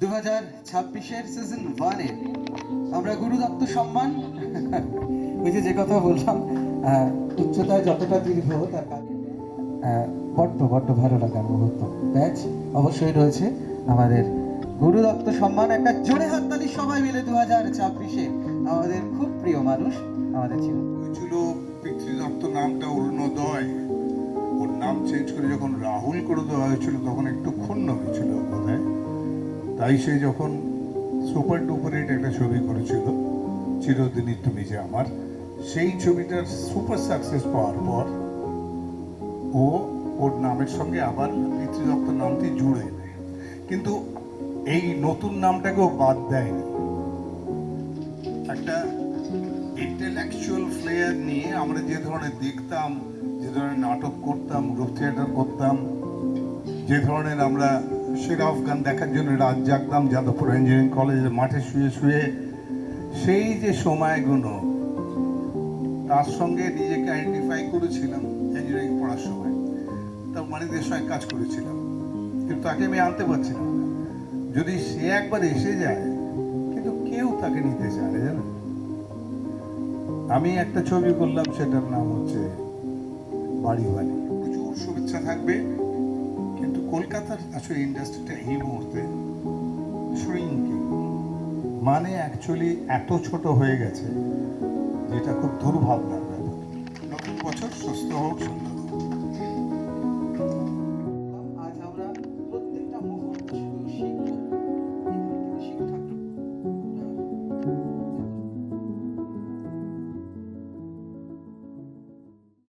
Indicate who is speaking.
Speaker 1: 2026-এর season 1-এ আমরা গুরুদত্ত সম্মান ওই যে কথা বললাম, উচ্চতায় যতটা দীর্ঘ তার কাছে বড্ড বড্ড ভালো লাগার মুহূর্ত। ব্যাচ অবশ্যই রয়েছে আমাদের গুরুদত্ত সম্মান। একটা জোরে হাততালি সবাই মিলে 2026-এ আমাদের খুব প্রিয় মানুষ আমাদের ছিল।
Speaker 2: হয়েছিল পিতৃদত্ত নামটা অরুণোদয়, ওর নাম চেঞ্জ করে যখন রাহুল করে দেওয়া হয়েছিল তখন একটু ক্ষুণ্ণ হয়েছিল বোধহয়। তাই সে যখন সুপার ডুপার হিট একটা ছবি করেছিল চিরদিনই তুমি যে আমার, সেই ছবিটার সুপার সাকসেস পাওয়ার পর ও ওর নামের সঙ্গে আবার পিতৃদত্ত নামটি জুড়ে নেয়, কিন্তু এই নতুন নামটাকেও বাদ দেয়নি। একটা ইন্টেলেকচুয়াল ফ্লেয়ার নিয়ে আমরা যে ধরনের দেখতাম, যে ধরনের নাটক করতাম, গ্রুপ থিয়েটার করতাম, যে ধরনের আমরা শের অফ গান দেখার জন্য রাত জাগতাম যাদবপুর ইঞ্জিনিয়ারিং কলেজের মাঠে শুয়ে শুয়ে, সেই যে সময়গুলো তার সঙ্গে নিজেকে আইডেন্টিফাই করেছিলাম ইঞ্জিনিয়ারিং পড়ার সময়। তার মানিকদের সঙ্গে কাজ করেছিলাম, কিন্তু তাকে আমি আনতে পারছিলাম না। যদি সে একবার এসে যায়, কিন্তু কেউ তাকে নিতে চায় না, জানেন। আমি একটা ছবি করলাম, সেটার নাম হচ্ছে বাড়ি বাড়ি। প্রচুর শুভেচ্ছা থাকবে, কিন্তু কলকাতার আসলে ইন্ডাস্ট্রিটা এই মুহূর্তে শ্রিঙ্কিং, মানে অ্যাকচুয়ালি এত ছোট হয়ে গেছে যেটা খুব দুর্ভাবনার ব্যাপার। নতুন বছর সুস্থ হোক,